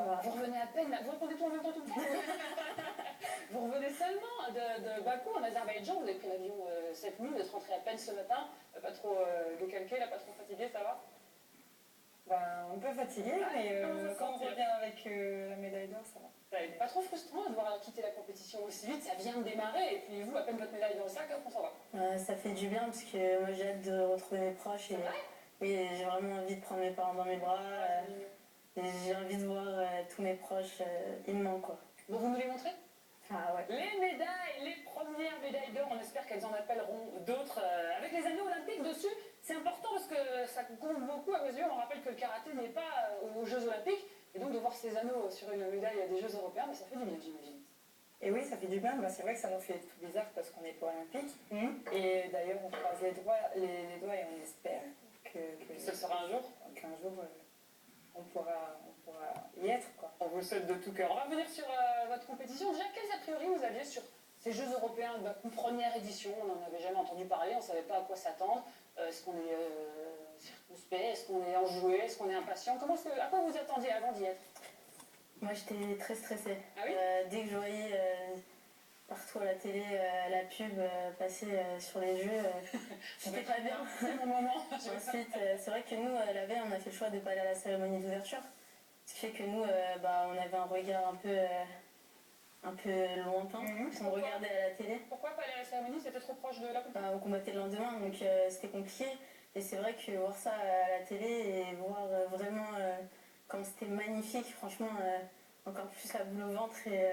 va. Vous revenez à peine, vous répondez tout en même temps tout le temps. Vous revenez seulement de Bakou en Azerbaïdjan, vous avez pris l'avion cette nuit, vous êtes rentré à peine ce matin, pas trop décalqué, là, pas trop fatigué, ça va? Ben, un peu fatigué, mais quand on revient avec la médaille d'or, ça va. Pas trop frustrant de devoir quitter la compétition aussi vite, ça vient de démarrer, et puis vous, à peine votre médaille dans le sac, hop, on s'en va. Ça fait du bien parce que moi j'ai hâte de retrouver mes proches et oui, j'ai vraiment envie de prendre mes parents dans mes bras. J'ai envie de voir tous mes proches, ils me manquent quoi. Bon, vous nous les montrez? Ah ouais. Les médailles, les premières médailles d'or, on espère qu'elles en appelleront d'autres avec les anneaux olympiques dessus. C'est important parce que ça compte beaucoup à mes yeux. On rappelle que le karaté n'est pas aux Jeux olympiques. Et donc de voir ces anneaux sur une médaille des Jeux européens, ça fait du bien, j'imagine. Et oui, ça fait du bien. C'est vrai que ça nous fait tout bizarre parce qu'on n'est pas olympique. Et d'ailleurs, on croise les doigts et on espère que ce sera un jour. Qu'un jour, on pourra y être, quoi. On vous le souhaite de tout cœur. On va revenir sur votre compétition. Déjà, quels a priori vous aviez sur ces Jeux européens de Bakou, première édition? On n'en avait jamais entendu parler, on ne savait pas à quoi s'attendre. Est-ce qu'on est circonspect? Est-ce qu'on est enjoué? Est-ce qu'on est impatient? À quoi vous attendiez avant d'y être? Moi, j'étais très stressée. Ah oui? Dès que je voyais partout à la télé la pub passer sur les jeux, j'étais pas bien. C'est mon moment. Ensuite, c'est vrai que nous, la veille, on a fait le choix de ne pas aller à la cérémonie d'ouverture. Ce qui fait que nous, on avait un regard un peu lointain, on regardait à la télé. Pourquoi pas aller à la cérémonie? C'était trop proche de la compétition? On combattait le lendemain, donc c'était compliqué. Et c'est vrai que voir ça à la télé et voir vraiment comme c'était magnifique, franchement, encore plus la boule au ventre. Et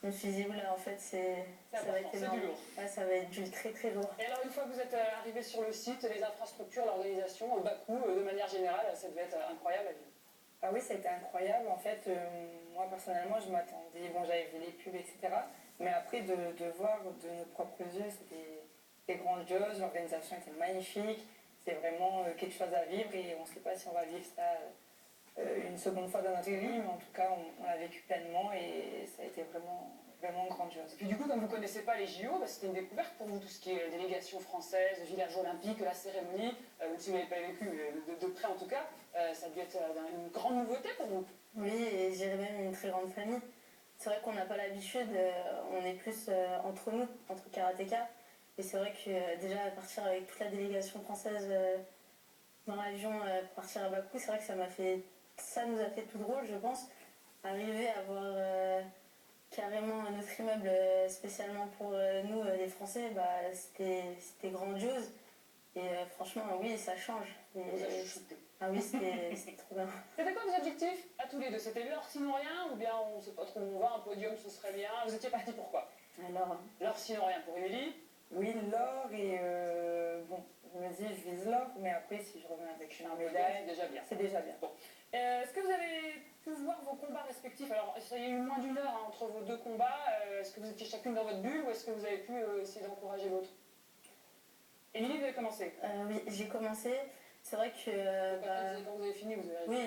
je me suis dit, oula, en fait, ça va être énorme. Du lourd. Ouais, ça va être du très très lourd. Et alors, une fois que vous êtes arrivé sur le site, les infrastructures, l'organisation, Bakou, de manière générale, ça devait être incroyable à vivre. Ah oui, ça a été incroyable. En fait, moi personnellement, je m'attendais, j'avais vu les pubs, etc. Mais après, de voir de nos propres yeux, c'était grandiose, l'organisation était magnifique. C'est vraiment quelque chose à vivre et on ne sait pas si on va vivre ça une seconde fois dans notre vie, mais en tout cas, on l'a vécu pleinement et ça a été vraiment, vraiment grandiose. Et puis du coup, comme vous ne connaissez pas les JO, c'était une découverte pour vous, tout ce qui est délégation française, village olympique, la cérémonie, même si vous n'avez pas vécu, mais de près en tout cas, ça a dû être une grande nouveauté pour vous. Oui, et j'irais même une très grande famille. C'est vrai qu'on n'a pas l'habitude, on est plus entre nous, entre karatékas. Et c'est vrai que déjà partir avec toute la délégation française dans l'avion, partir à Bakou, c'est vrai que ça nous a fait tout drôle, je pense. Arriver à voir carrément notre immeuble spécialement pour nous, les Français, c'était grandiose. Et franchement, oui, ça change. Ah oui, c'était trop bien. C'était quoi vos objectifs à tous les deux? C'était l'or sinon rien, ou bien on ne sait pas trop où on va, un podium ce serait bien? Vous étiez partis pour quoi? Alors, l'or sinon rien pour Émilie? Oui, l'or et je me dis je vise l'or, mais après si je reviens avec une médaille, c'est déjà bien. C'est déjà bien. Bon. Est-ce que vous avez pu voir vos combats respectifs? Alors, il y a eu moins d'une heure entre vos deux combats. Est-ce que vous étiez chacune dans votre bulle ou est-ce que vous avez pu essayer d'encourager l'autre? Émilie, vous avez commencé? Oui, j'ai commencé. C'est vrai que... quand vous avez fini, vous avez... Oui,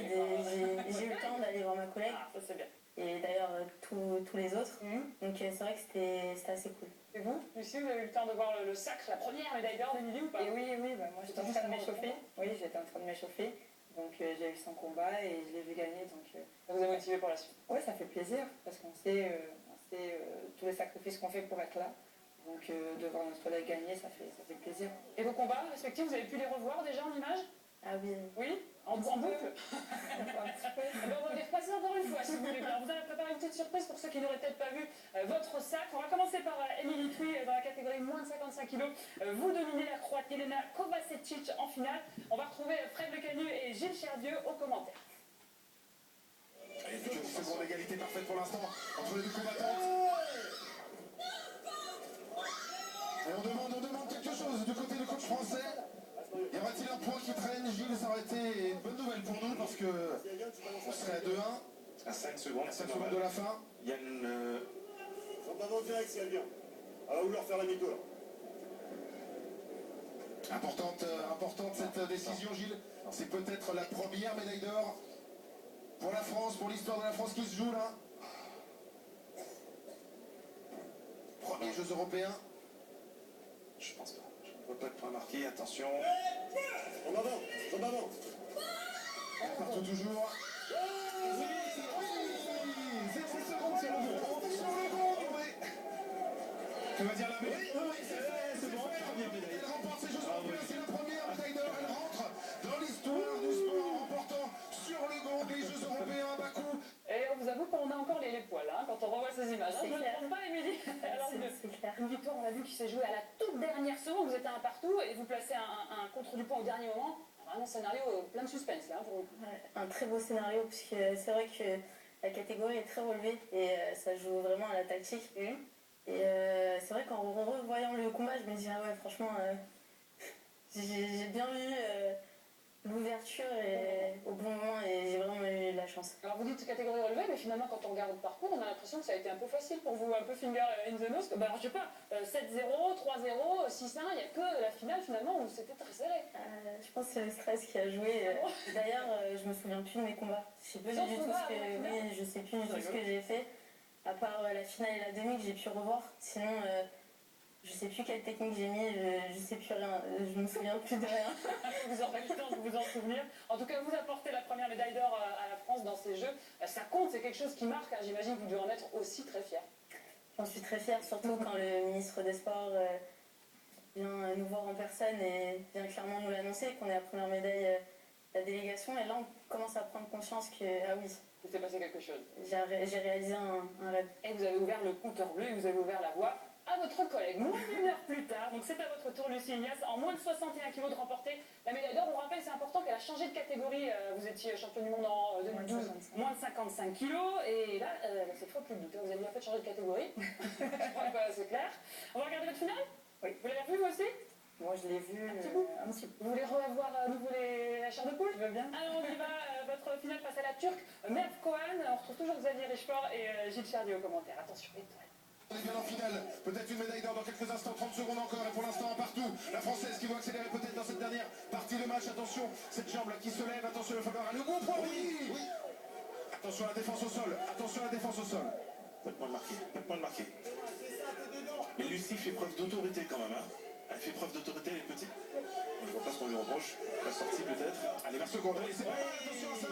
j'ai eu le temps d'aller voir ma collègue. Ah, ça c'est bien. Et d'ailleurs, tous les autres. Donc c'est vrai que c'était assez cool. Et vous, Lucie, vous avez eu le temps de voir le sacre, la première médaille d'or d'Émilie ou pas? Et oui, moi j'étais en train de m'échauffer. Oui, j'étais en train de m'échauffer. Donc j'ai eu son combat et je l'ai vu gagner. Donc, ça vous a motivé pour la suite? Oui, ça fait plaisir parce qu'on sait tous les sacrifices qu'on fait pour être là. Donc de voir notre collègue gagner, ça fait plaisir. Et vos combats respectifs, vous avez pu les revoir déjà en images? Ah oui. Oui? En boucle? On va les repasser encore une fois si vous voulez bien. Vous avez préparé une petite surprise pour ceux qui n'auraient peut-être pas vu votre sac. On va commencer par Émilie Thuy dans la catégorie moins de 55 kg. Vous dominez la Croate Jelena Kovacevic en finale. On va retrouver Fred Lecanu et Gilles Cherdieu aux commentaires. Allez, plus que 10 secondes d'égalité parfaite pour l'instant entre les deux combattantes. Et on demande quelque chose du côté du coach français. Y aura-t-il un point qui traîne, Gilles? Ça aurait été une bonne nouvelle pour nous parce que on serait à 2-1. À 5 secondes. À 5 secondes de la fin. Il y a une... Faut pas en direct si elle vient. Elle va vouloir faire la mytho là. Importante cette décision, Gilles. C'est peut-être la première médaille d'or pour la France, pour l'histoire de la France qui se joue là. Premiers Jeux européens. Je pense pas. Je ne vois pas de point marqué. Attention. En avant. Partout toujours. Tu vas dire la médaille? Oui, c'est bon, première médaille. Elle remporte ses Jeux européens, c'est la première médaille d'or. Elle rentre dans l'histoire du sport en remportant sur le gong les Jeux européens à Bakou. Et on vous avoue qu'on a encore les poils hein, quand on revoit ces images. Hein. C'est Je ne clair. trompe pas, Émilie. Alors, C'est clair. une victoire, on a vu, qui s'est jouée à la toute dernière seconde. Vous êtes à un partout et vous placez un contre du point au dernier moment. Vraiment, scénario plein de suspense là pour vous. Ouais, un très beau scénario, parce que c'est vrai que la catégorie est très relevée et ça joue vraiment à la tactique. Et c'est vrai qu'en revoyant le combat, je me dis, ah ouais, franchement, j'ai bien vu l'ouverture au bon moment et j'ai vraiment eu de la chance. Alors vous dites catégorie relevée, mais finalement quand on regarde le parcours, on a l'impression que ça a été un peu facile pour vous, un peu finger in the nose. Bah, alors je sais pas, 7-0, 3-0, 6-1, il n'y a que la finale finalement où c'était très serré. Je pense que c'est le stress qui a joué. D'ailleurs, je me souviens plus de mes combats. Je sais plus Sans du tout combat, ce que, la finale. oui, je sais plus du tout ce que j'ai fait. À part la finale et la demi que j'ai pu revoir. Sinon, je sais plus quelle technique j'ai mis. Je sais plus rien. Je me souviens plus de rien. Vous aurez le temps de vous en souvenir. En tout cas, vous apportez la première médaille d'or à la France dans ces Jeux. Ça compte, c'est quelque chose qui marque. Hein. J'imagine que vous devez en être aussi très fier. J'en suis très fière, surtout quand le ministre des Sports vient nous voir en personne et vient clairement nous l'annoncer qu'on est la première médaille de la délégation. Et là, on commence à prendre conscience que, ah oui, Il s'est passé quelque chose. j'ai réalisé un rêve. Et vous avez ouvert le compteur bleu et vous avez ouvert la voie à votre collègue. Moins d'une heure plus tard, donc c'est à votre tour, Lucie Ignace, en moins de 61 kg de remporter la médaille d'or. On vous rappelle, c'est important qu'elle a changé de catégorie. Vous étiez championne du monde en 2012, moins de 55 kg. Et là, cette fois, plus de doute. Vous avez bien fait de changer de catégorie. Je crois que c'est clair. On va regarder votre finale? Oui. Vous l'avez vu, vous aussi? Moi, je l'ai vu Un petit bout. un petit peu. Vous voulez revoir à nouveau la chair de poule? Je veux bien. Alors on y va, votre finale face à la Turque, Merv Cohen. On retrouve toujours Xavier Richefort et Gilles Chardy au commentaire. Attention, étoile. On est bien en finale, peut-être une médaille d'or dans quelques instants, 30 secondes encore et pour l'instant un partout. La Française qui doit accélérer peut-être dans cette dernière partie de match. Attention, cette jambe là qui se lève, attention, il va falloir aller au bout. Oui. Attention à la défense au sol, attention à la défense au sol. Pas de point de marqué, pas de point de marqué. Mais Lucie fait preuve d'autorité quand même, hein. Elle fait preuve d'autorité, elle est petite. Je vois pas ce qu'on lui reproche. La sortie peut-être. Allez, 20 secondes, allez, c'est pas mal, attention à ça.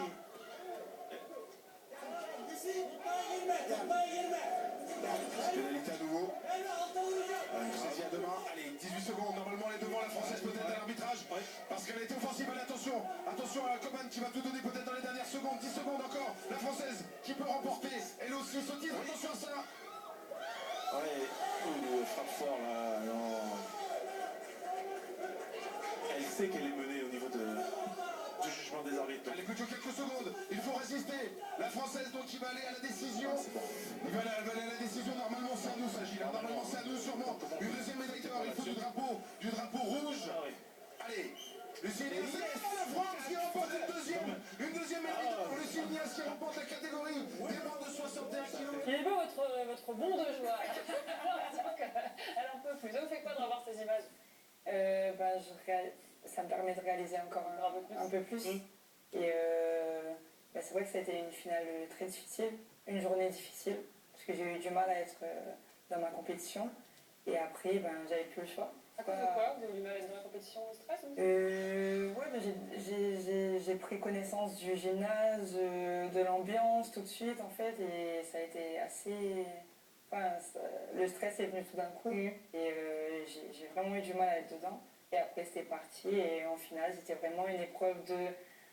Pénalité à nouveau. Saisie à deux mains. Allez, 18 secondes. Normalement, elle est devant la Française peut-être à l'arbitrage. Parce qu'elle a été offensive. Allez, attention. Attention à Coman qui va tout donner peut-être dans les dernières secondes. 10 secondes encore. La Française qui peut remporter. Elle aussi ce titre. Attention à ça. Ouais, frappe fort là. Non. Elle sait qu'elle est menée au niveau du jugement des arbitres. Allez, plus que quelques secondes. Il faut résister. La Française donc qui va aller à la décision. Il va aller à la décision. Normalement, c'est à nous, ça, Gilles. Normalement, c'est à nous, sûrement. Une deuxième médaille d'or. Il faut du drapeau rouge. Allez. Lucie Ignace, la France qui remporte une deuxième médaille d'or. Lucie Ignace qui remporte la catégorie des moins de 61 kg. Il est beau votre bond de joie. Elle en peut plus. Ça vous fait quoi de revoir ces images? Ça me permet de réaliser encore un peu plus. Et c'est vrai que ça a été une finale très difficile, une journée difficile, parce que j'ai eu du mal à être dans ma compétition. Et après, j'avais plus le choix. À cause de quoi? Vous avez du mal à être dans la compétition au stress ou... J'ai pris connaissance du gymnase, de l'ambiance tout de suite en fait, et ça a été assez... le stress est venu tout d'un coup, et j'ai vraiment eu du mal à être dedans. Et après c'était parti, et en finale c'était vraiment une épreuve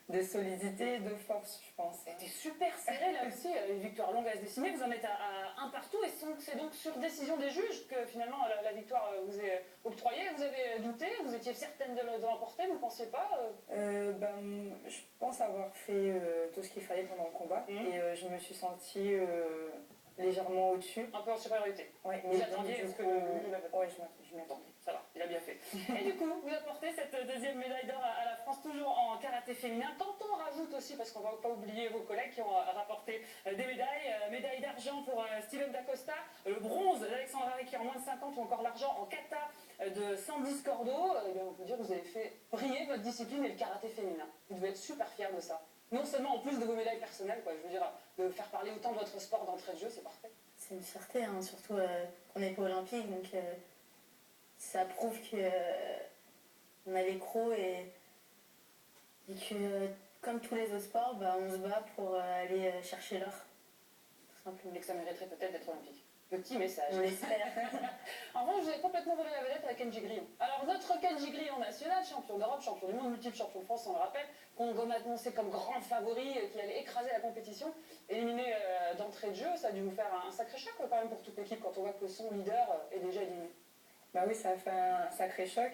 de solidité, de force, je pense. C'était super serré là aussi, une victoire longue à se dessiner. Vous en êtes à un partout, et c'est donc sur décision des juges que finalement la victoire vous est octroyée. Vous avez douté? Vous étiez certaine de l'emporter? Vous ne pensiez pas Je pense avoir fait tout ce qu'il fallait pendant le combat, et je me suis sentie légèrement au-dessus. Un peu en supériorité. Ouais, Vous attendiez parce que ouais, je m'attendais. Ça va, il a bien fait. Et du coup, vous apportez cette deuxième médaille d'or à la France, toujours en karaté féminin. Quand on rajoute aussi, parce qu'on ne va pas oublier vos collègues qui ont rapporté des médailles, médaille d'argent pour Steven Dacosta, le bronze d'Alexandre Harry qui est en moins de 50, ou encore l'argent en kata de Sandy Scordo, on peut dire que vous avez fait briller votre discipline et le karaté féminin. Vous devez être super fiers de ça. Non seulement en plus de vos médailles personnelles, je veux dire, de faire parler autant de votre sport d'entrée de jeu, c'est parfait. C'est une fierté, hein, surtout qu'on n'est pas olympique, donc ça prouve qu'on a les crocs et que comme tous les autres sports, on se bat pour aller chercher l'or, tout simplement. Et que ça mériterait peut-être d'être olympique. Petit message. On l'espère. En revanche, vous avez complètement volé la vedette avec Kenji Grillon. Alors, notre Kenji Grillon national, champion d'Europe, champion du monde, multiple champion de France, on le rappelle, qu'on doit annoncer comme grand favori, qui allait écraser la compétition, éliminé d'entrée de jeu, ça a dû vous faire un sacré choc quand même pour toute l'équipe quand on voit que son leader est déjà éliminé. Bah oui, ça a fait un sacré choc.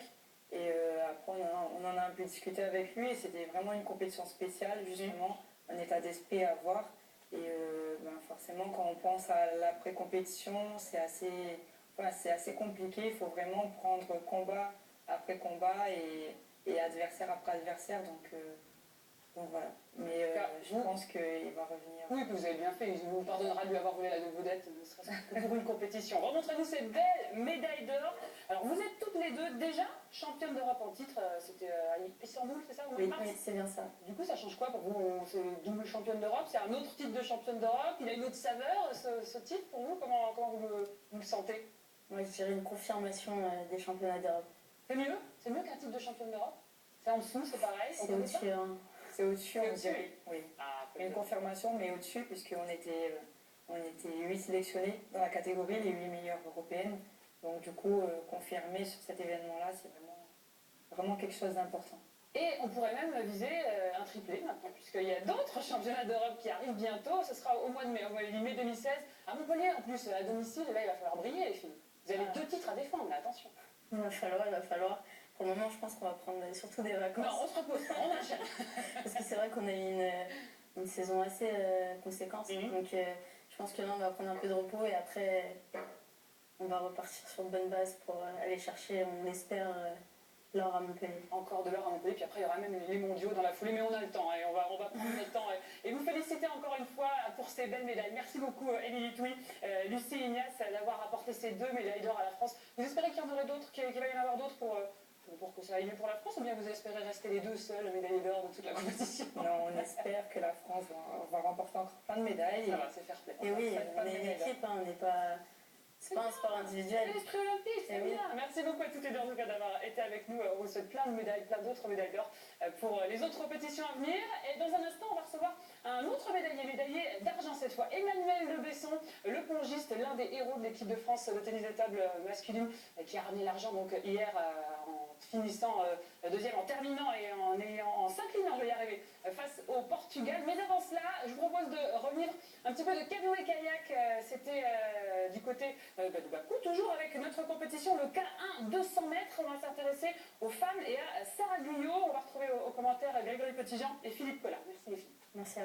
Et après, on en a un peu discuté avec lui et c'était vraiment une compétition spéciale, justement, un état d'esprit à avoir. Et forcément, quand on pense à l'après-compétition, c'est assez compliqué. Il faut vraiment prendre combat après combat et adversaire après adversaire. Donc voilà. Mais je pense qu'il va revenir. Oui, que vous avez bien fait. Il vous pardonnera de lui avoir volé la vedette, ne serait-ce que pour une compétition. Remontrez-nous ces belles médailles d'or. Alors, vous êtes toutes les deux déjà championnes d'Europe en titre. C'était à Istanbul, c'est ça, au mois de mars ? Oui, c'est bien ça. Du coup, ça change quoi pour vous? C'est double championne d'Europe, c'est un autre titre de championne d'Europe. Il a une autre saveur, ce titre, pour vous? Comment vous le sentez? Moi, je dirais une confirmation des championnats d'Europe. C'est mieux? C'est mieux qu'un titre de championne d'Europe? C'est en dessous, c'est pareil? C'est au-dessus. Hein. C'est au-dessus, on dirait. Oui. Ah, Une confirmation, mais au-dessus, puisqu'on était 8 sélectionnés dans la catégorie, les 8 meilleures européennes. Donc du coup, confirmer sur cet événement-là, c'est vraiment quelque chose d'important. Et on pourrait même viser un triplé maintenant, puisqu'il y a d'autres championnats d'Europe qui arrivent bientôt. Ce sera au mois de mai 2016, à Montpellier en plus, à domicile. Et là, il va falloir briller, les filles. Vous avez 2 titres à défendre, mais attention. Il va falloir. Pour le moment, je pense qu'on va prendre surtout des vacances. Non, on se repose, on enchaîne. Parce que c'est vrai qu'on a eu une saison assez conséquente. Donc je pense que là, on va prendre un peu de repos et après, on va repartir sur de bonnes bases pour aller chercher, on espère, l'or à Montpellier. Encore de l'or à Montpellier, puis après il y aura même les mondiaux dans la foulée, mais on a le temps, et on va prendre le temps. Et vous féliciter encore une fois pour ces belles médailles. Merci beaucoup Émilie Touy, Lucie Ignace d'avoir apporté ces 2 médailles d'or à la France. Vous espérez qu'il y en aurait d'autres, qu'il va y en avoir d'autres pour que ça aille mieux pour la France, ou bien vous espérez rester les 2 seuls médaillés d'or de toute la compétition? Non, on espère que la France va remporter encore plein de médailles. Ça va, c'est fair play. Et oui, on est une équipe, hein, on n'est pas... C'est pas un sport individuel. L'esprit olympique, c'est bien. Merci beaucoup à toutes et deux en tout cas d'avoir été avec nous. On vous souhaite plein de médailles, plein d'autres médailles d'or pour les autres compétitions à venir. Et dans un instant, on va recevoir un autre médaillé d'argent cette fois. Emmanuel Le Besson, le pongiste, l'un des héros de l'équipe de France de tennis de table masculine, qui a ramené l'argent donc hier en finissant deuxième, en terminant et en s'inclinant, je vais y arriver, face au Portugal. Mais avant cela, je vous propose de revenir un petit peu de canoë-kayak. C'était du côté de Bakou, toujours avec notre compétition, le K1 200 mètres. On va s'intéresser aux femmes et à Sarah Guyot. On va retrouver aux commentaires Grégory Petitjean et Philippe Collard. Merci les filles. Merci à vous.